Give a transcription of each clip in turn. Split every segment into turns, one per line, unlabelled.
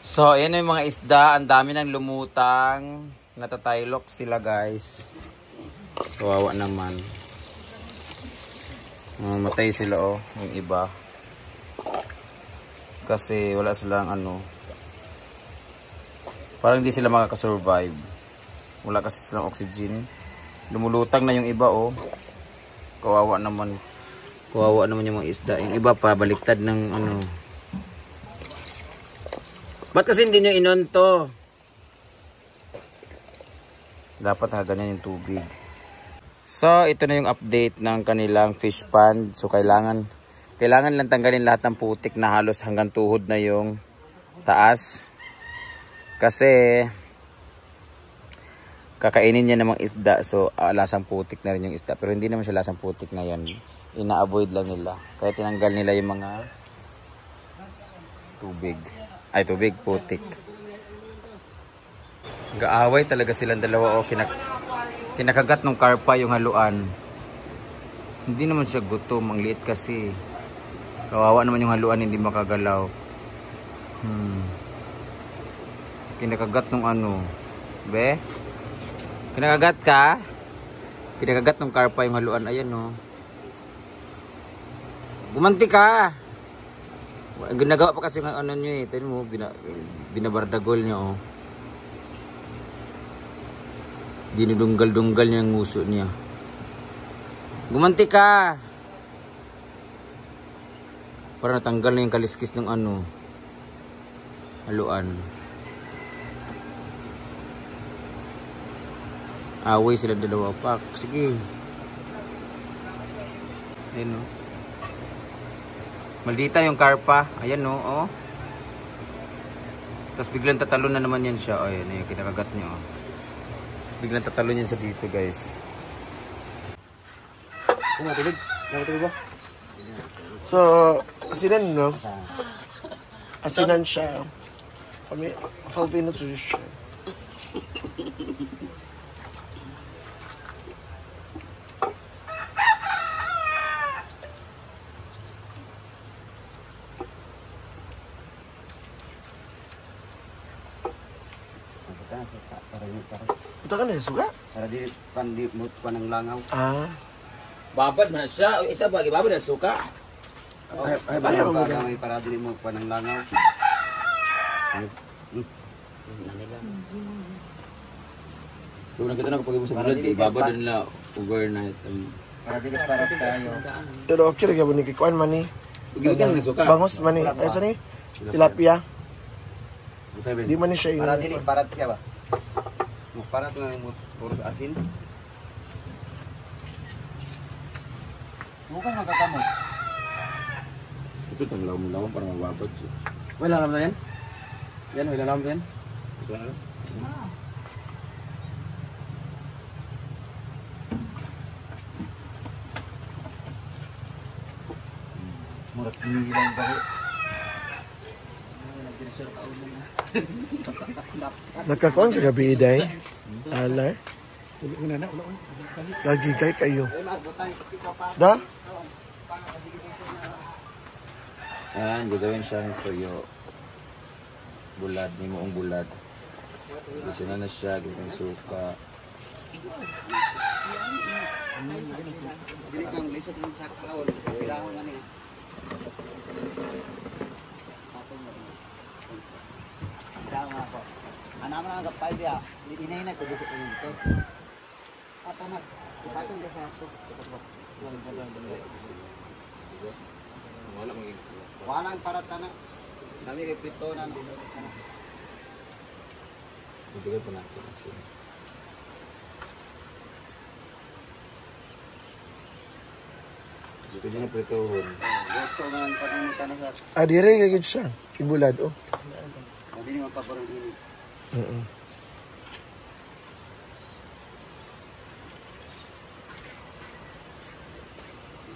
So, ayan yung mga isda. Ang dami ng lumutang. Natataylok sila, guys. Kawawa naman. Matay sila, oh. Yung iba. Kasi wala silang ano. Parang hindi sila makakasurvive. Wala kasi silang oxygen. Lumulutang na yung iba, oh. Kawawa naman. Kawawa naman yung mga isda. Yung iba pa, baliktad ng ano. Ba't kasi hindi nyo inon to? Dapat ganyan yung tubig. So, ito na yung update ng kanilang fish pond. So, kailangan lang tanggalin lahat ng putik na halos hanggang tuhod na yung taas. Kasi, kakainin niya namang isda. So, lasang putik na rin yung isda. Pero hindi naman siya lasang putik na yan. Ina-avoid lang nila. Kaya tinanggal nila yung mga tubig, putik. Nag-aaway talaga silang dalawa. O, kinakagat ng karpa yung haluan. Hindi naman siya gutom. Ang liit kasi. Kawawa naman yung haluan, hindi makagalaw. Kinakagat ng ano. Be? Kinakagat ka? Kinakagat ng karpa yung haluan. Ayan, no. Gumanti ka! Ginagawa pa kasi ng ano nyo eh. Tignan mo, binabardagol niya, oh. Dinudunggal-dunggal niya ang nguso niya. Gumanti ka! Para natanggal na yung kaliskis ng ano. Haluan. Away sila dalawa pa. Sige. Ayun, no. Maldita yung karpa. Ayan, no. Oh. Tapos biglang tatalo na naman yan siya. Oh, ayan, yung kinakagat niya. Oh. Tapos biglang tatalo niyan sa dito, guys.
Matulog ba? So, asinan, no? Asinan siya. Filipino tradition. Ito ka na, suga?
Para di pandimut pa ng langaw.
Ah.
Babad na siya. O, isa ba? Babad na suka.
Ay, bayaw ka gamay para di mo pa ng langaw.
Kung nakita na kapag ibo sa bulad, babad na nila overnight.
Para di tayo.
Pero okay, lagi mo ni kikuan man ni.
Ugil-ugil na suka.
Bangos man ni. Ay, saan ni? Tilapia. Di man ni siya
Para dili, parat ka ba? Parat nga yung puro asin. Bukan magkakamot.
Ito ang lawang para mababad.
Wala alam na yan? Yan, wala alam na yan?
Ito na lang.
Murat nilang bari.
Nagkakuan ka gabi, Iday? Alar? Lagi kay kayo. Da?
Ayan, gagawin siyang tuyo. Bulad, may muong bulad. Gusto na siya, gawin suka.
Dili kang lisod ng sakawon. Bilahon nga niya. Bilahon nga ako. Anaman ang gapay siya. Inay na ito dito. Patanak. Ipatong ka sa ito. Walang paratanak. Kami kay pitonan.
Ibigay po natin kasi. Gusto niya na pritohon.
Gusto nga ang pagmutan na sa...
Dire kagid siya. Ibulad, oh.
Hindi naman paparang ini.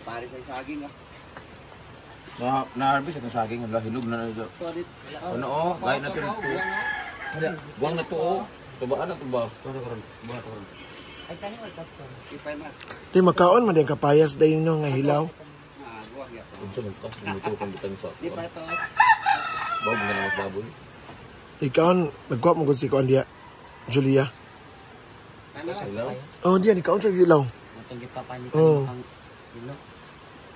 Pare sa saging ah.
Na-harvest itong saging. Hilog na ito. Ano oh, gaya natin ito. Buwang na ito oh. Tubaan na ito ba?
Ay, tanong ay kapto. Ipay ma.
Di makaon man din kapayas dayo no nga hilaw.
Buwag yan.
Kung saan ka, dito kang butang sa...
Di pa ito.
Bawag na naman baboy.
Ikaw, nagkuha mo si Kuan dia. Julia. Oh, dia ikaw sa ilaw.
Matong gipapanit
Oh.
ang ilo.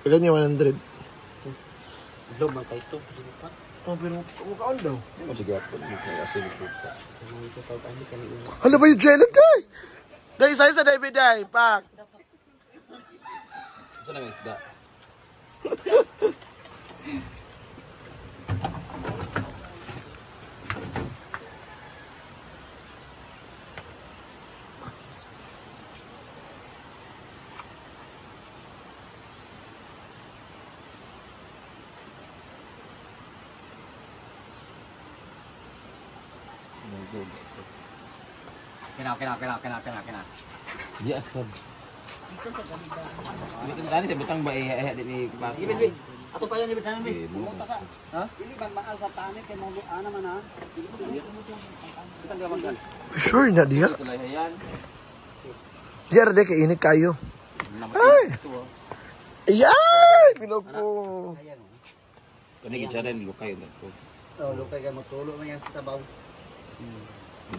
Kaya niya 100.
Ilo man kay to, pa.
Oh, pero kumakaon daw.
Sige ako, kasi suka.
Ang isa tawag ani kani ilo.
Hala ba yung jelly, day? Day, sa David, day. Pak.
Saan ang isda?
Kena.
Di asab. Hindi kan tani sa butang ba din ni Pak.
Ibig. Ato pa yan ibig tanan mi.
Pumunta
ka. Ha? Dili man maal sa tani kay mo ana man ha. Kitang gaman.
Sure na dia.
Sa lahayan.
Dia rade kay init kayo. Ay! Ay! Binog ko.
Ayan.
Kani gitsara ni Lukay na ko.
Oh, lukay kay matulo man yan sa tabaw.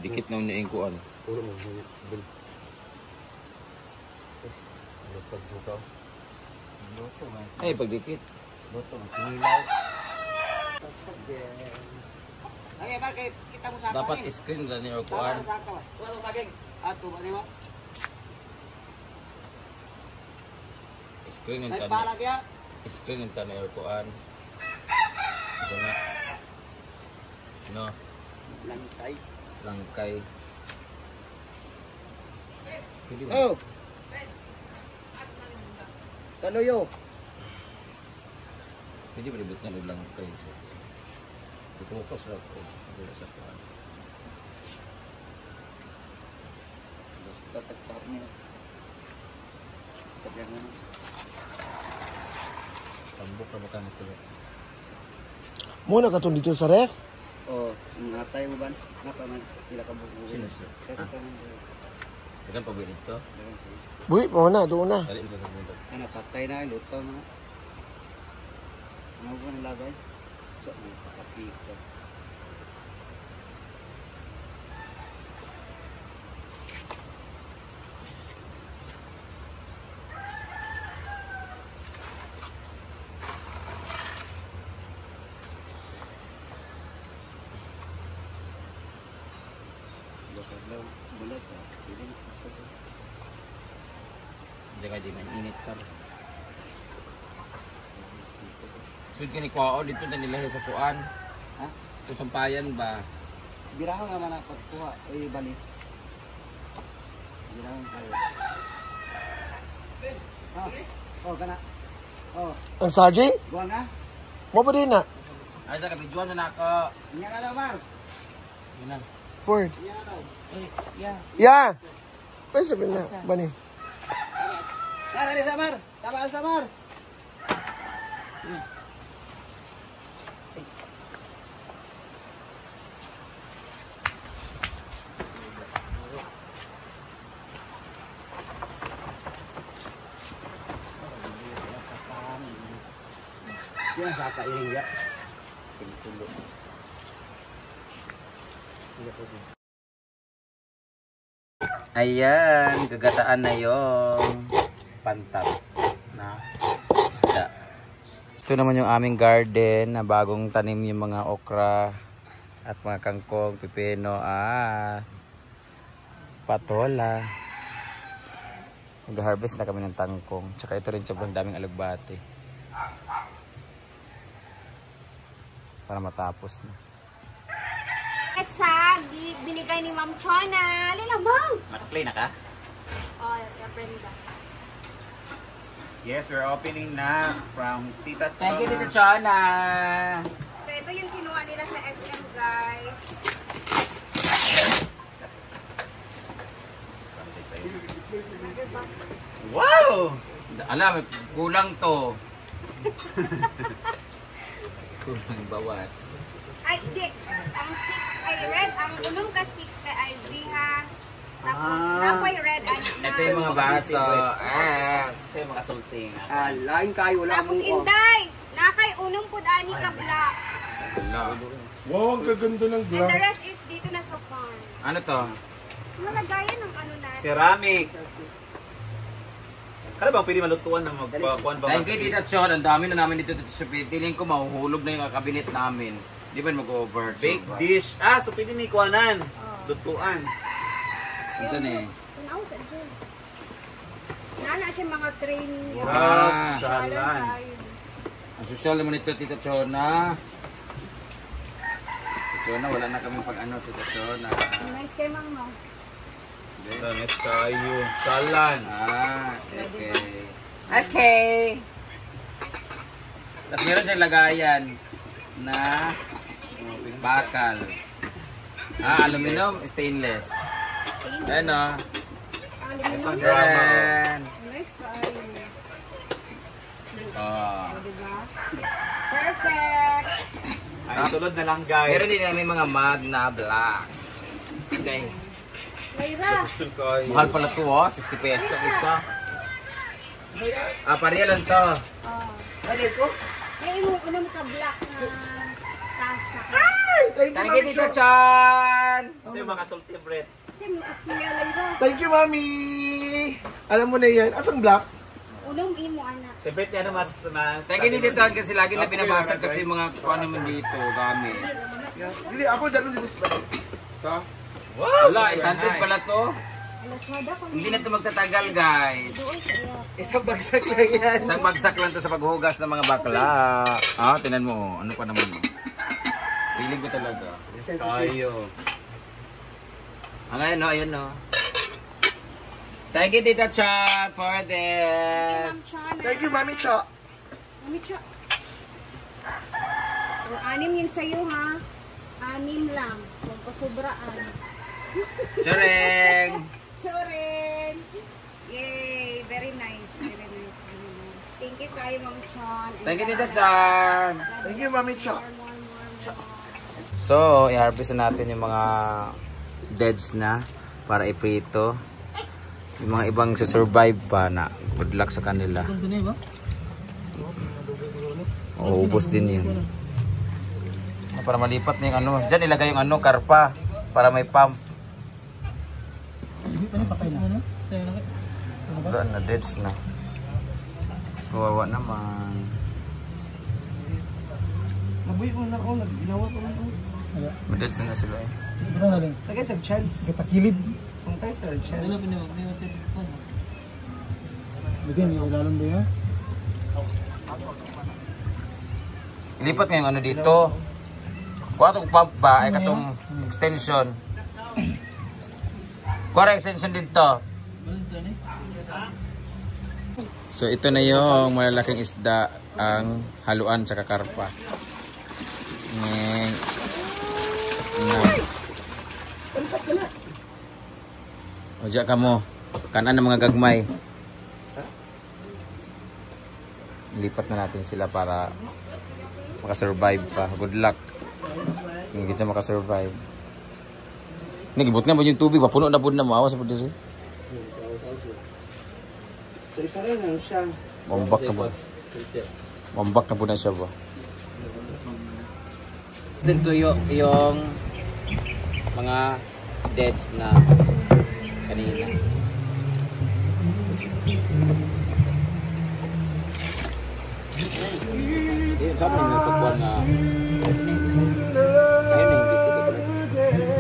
Dikit na niya ko ano.
Tulo mo bil. Lukad bukaw. Luto man.
Ay pagdikit.
Luto man kinilaw. Ay, bakit kita mo sa
Dapat screen ra ni kuan.
Wala kageng. Ato ba nimo?
Screen
Ay
yung
palag ya.
screen yung tanay kuan. Sana. No,
Langkay.
langkay. Pwede ba?
Oh. Kaluyo.
Pwede ba ribot na ng langkay? Focus ra ko. Wala sa kuan.
Tatak mo. Tatak mo.
Tambok ra ba ka nito?
Muna ka dito sa ref.
Oh, natay mo ba? Napa man ila ka bugo.
Sino siya? Dagan pa ba dito?
Buhi, doon na.
Dali sa mundo.
Ano patay na luto na. Ano ba nilagay? So, nakapika.
Hindi ka di man init ka. Sud kini kuao dito na nila sa kuan.
Ha?
Ito sampayan ba?
Biraho nga man pagkuha ay balik. Biraho kayo. Oh, kana. Oh,
Ang saging?
buwan na.
Mo ba din na?
Ay sa kabidjuan na nako.
Inya na daw, Mar.
Yun na.
Ford.
Inya na daw.
Yeah. Pwede sabihin na. Bani.
Mar, alis sa Mar. Tabaan sa Mar. Yan sa kairing ya. Pintulo.
Ayan, gagataan na yung pantat na isda. Ito naman yung aming garden na bagong tanim yung mga okra at mga kangkong, pipino at patola. Nag-harvest na kami ng tangkong. Tsaka ito rin sobrang daming alugbati. Para matapos na.
Sa binigay ni Ma'am Chona. Lilamang!
Mataklay na ka?
Oh, Brenda.
Yes, we're opening na from Tita Chona.
Thank you, Tita Chona!
So, ito yung kinuha nila sa SM, guys.
Wow!
Alam, kulang to. Kulang bawas.
Ay, di. Ang 6 ay red. Ang unong ka 6 kay IV, ha? Tapos, napoy red.
Ito yung mga baso.
Ito yung mga sulting.
Lain kayo, wala
Tapos,
mo.
inday. Nakay unong pud ani ka black.
Wala.
Wow, ang gaganda ng
And the
glass.
rest is dito na sa farm.
Ano to?
Malagayan ng ano na.
Ceramic. Kala bang pwede malutuan na magpakuan ba?
Thank you, Tita Chon. Ang dami na namin dito sa piling ko. Mahuhulog na yung kabinet namin. Di ba mag-over?
Baked dish. Ah, so pwede ni kuanan. Lutuan.
Ano eh?
Tunaw sa dyan. Nana siya mga train.
Wow,
Ah.
salan.
Ang social naman ito, Tita Chon, ha? Tita Chon, wala na kami pag ano, Tita Chon, ha?
Nice kay mama.
Tanis kayo. Salan.
Ah, okay. Okay. Tapos meron siyang lagayan na bakal. Ah, aluminum, stainless. Ayan o.
Aluminum.
Tcharan!
Nice kayo.
Oh.
Diba? Perfect!
Ay, sunod na lang guys.
Meron din may mga mug na black. Okay.
Mayra!
Gusto kayo.
Mahal pala to, oh. 60 pesos isa. Ah, pareha lang to.
Oh.
Ano ko?
Ay, unang ka-black na tasa.
Thank you, Tita Chan!
Kasi yung mga salty bread.
Kasi mas niya lang ba?
Thank you, Mami! Alam mo na yan. Asang black?
Unang imo, anak.
Sa bread niya mas...
Thank you, Tita Chan, kasi lagi na binabasag kasi yung mga kuha naman dito, dami.
Hindi, ako dalo di gusto. Sa?
Wow!
Wala,
super
800
nice.
pala to.
Alas wada ko.
Hindi na to magtatagal, guys.
Doon sa iyo.
Isang bagsak lang yan.
Isang bagsak lang to sa paghugas ng mga bakla. Ah, tinan mo. Ano pa naman. Feeling ko talaga.
Tayo.
Ah, ngayon, no? Ayan, no? Thank you, Tita Cha, for
Ma'am
this.
Chana.
Thank you, Mami Cho.
Mami Cha. Kung anim yun sa'yo, ha? Anim lang. Huwag pasobraan.
Tsureng!
Choren! Yay! Very nice. Very nice. Very nice. Thank you kayo, Ma'am Chon. And
Thank you, Tita
God
Chan.
Thank you, Mami Cho.
more.
So, i-harvest na natin yung mga deads na para iprito. Yung mga ibang susurvive pa na good luck sa kanila. Oo, ubos din yun. Para malipat na yung ano. Diyan ilagay yung ano, karpa. Para may pump. Wala na, deads na. Kawawa naman.
Nabuhi mo na ako. Ginawa ko na ako.
May deads na sila eh.
Tagay sa chance. Katakilid. Kung tayo sa chance.
Ilipat nga yung ano dito. Kuha itong pump ba, ay katong extension. Kuha extension dito. So ito na yung malalaking isda ang haluan sa kakarpa. O diya ka mo. Kanan ng mga gagmay. Lipat na natin sila para makasurvive pa. Good luck. Hindi siya makasurvive. Nagibot nga ba yung tubig? Papuno na po na maawa sa pwede siya.
So, isa lang siya.
Mambak na po. Mambak na po na siya ba? Dito yung mga deads na kanina. Sabi na nagpagkuhan na ayun na hindi sila pala. Ayun na.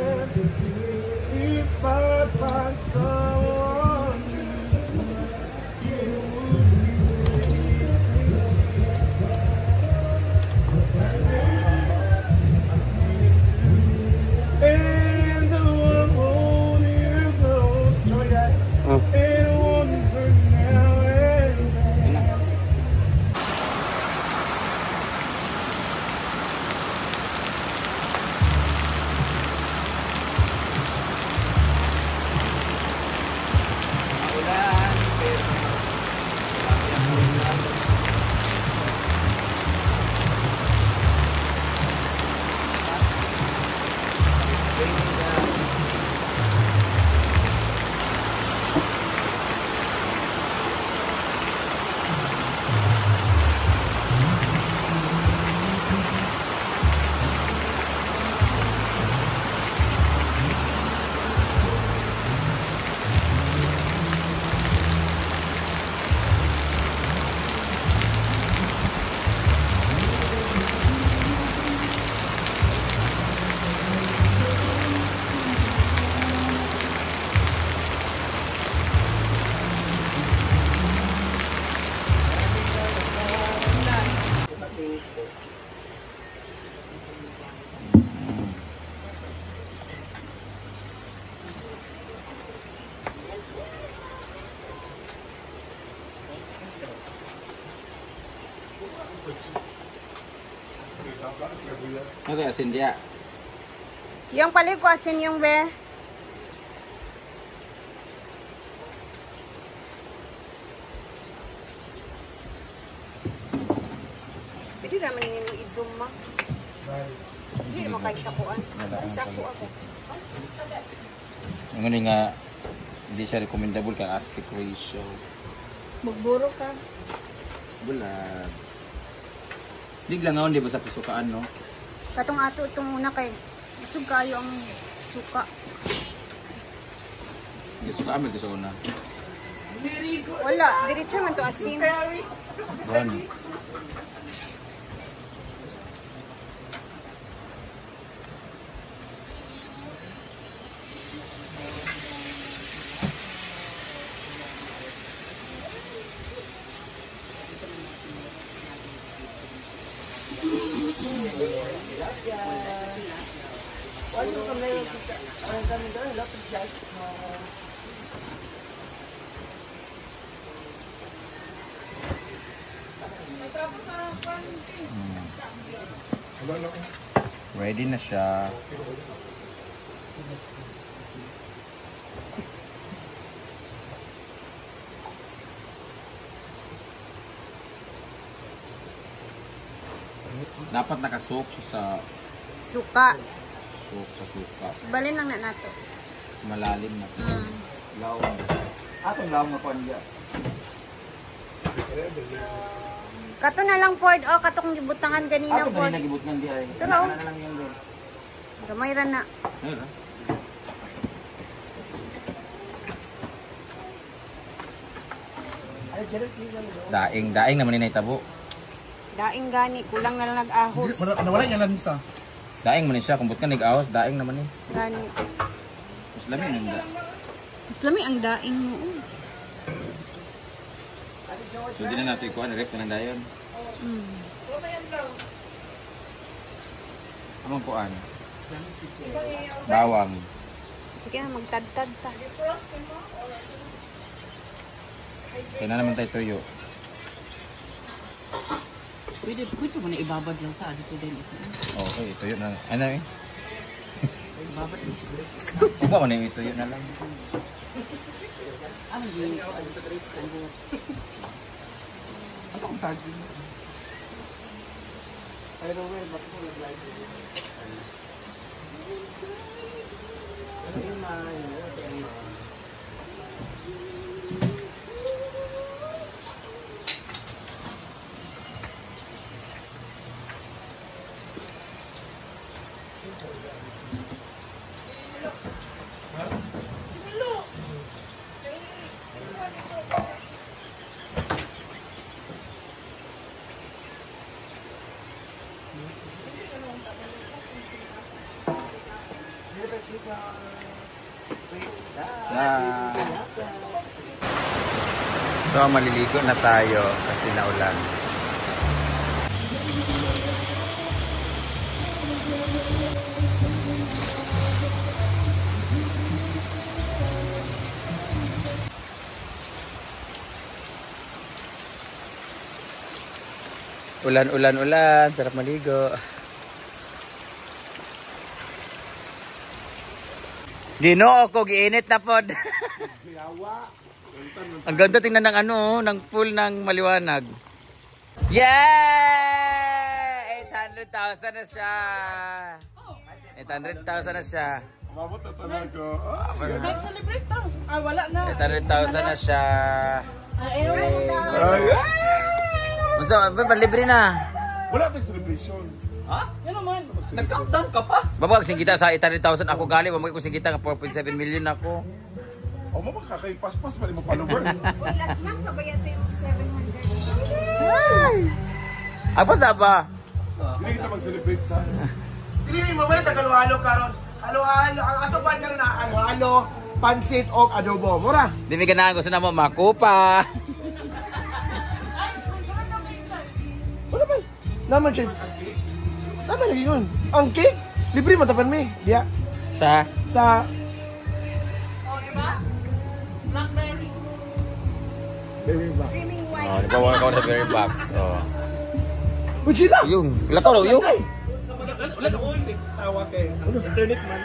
Ano kaya asin dia?
Yung palig ko asin yung be. Pwede naman yung i-zoom ma. Hindi naman kayo sakuan. Ay, saku ako.
Yung nga, hindi siya recommendable kang aspect ratio.
Magburo ka.
Bulag. Bigla nga di ba sa pisukaan, no?
Katong ato itong una kay isog kayo ang suka.
Hindi sukaan mo ito sa una.
Wala, diretso man to asin.
Buwan. Ready na siya. Dapat nakasok siya sa
Suka.
suka.
Balin lang na nato.
Malalim na.
Mm.
Lawang. Atong lawang na kuan diya.
Kato na lang Ford. Oh, katong gibutangan kanina
Ato
Ford.
ganun nagibot ng diya.
Pero, oh.
Na lang yan doon.
Gamay ra na.
Ayun ha. Daing naman ni itabo.
Daing gani, kulang na lang nag-ahos.
Nawala niya lang isa.
Daing man ni siya, kumbut ka nag-aos, daing naman ni.
Gani.
Mas lami nanda.
Mas lami ang daing mo.
So di na natin ikuha, direct na ng dayon.
Mm.
Amang kuan. Bawang.
Sige na, magtad-tad ta.
Kaya na naman tayo tuyo.
Pwede mo na ibabad lang sa addis din ito.
Okay, tuyo na. Ano eh?
Ibabad lang sa
Iba mo na yung tuyo na lang.
hindi ko addis din sa buhat. Asa kong saging? By the way, ba't mo nag-live?
Yeah. So maliligo na tayo kasi naulan. Ulan, sarap maligo. Ginoo ko, giinit na pod. Ang ganda tingnan ng ano, ng pool ng maliwanag. Yeah! 800,000 na siya. 800,000 na siya.
Mabot na talaga.
Celebrate to. Ah, wala na.
800,000 na siya.
Ay,
Libre na.
wala tayong celebration.
Ha? Yan naman. Nag-countdown ka pa?
Babag sing kita sa 800,000 ako gali, babag ko sing kita nga 4.7 million ako.
O mama, kakay-paspas pa rin mo followers.
Uy, last month pa ba yato yung 700?
Apa sa ba?
Hindi kita mag-celebrate sa...
Dili mo ba tagalo-halo karon? Halo-halo ang ato kuan karon na halo-halo, pansit o adobo. Mura.
Di mi ganahan gusto na mo makupa.
Wala ba? Naman siya. Naman lagi yun. Ang cake, libre mo tapan mi. Diya.
Sa
Sa
Oh, diba? Blackberry.
Berry box.
Dreaming
oh,
white.
di ba wala ka sa berry box. Oh.
Uy, sila!
Yung, lakaw daw yung.
wala na ko tawa kay internet man.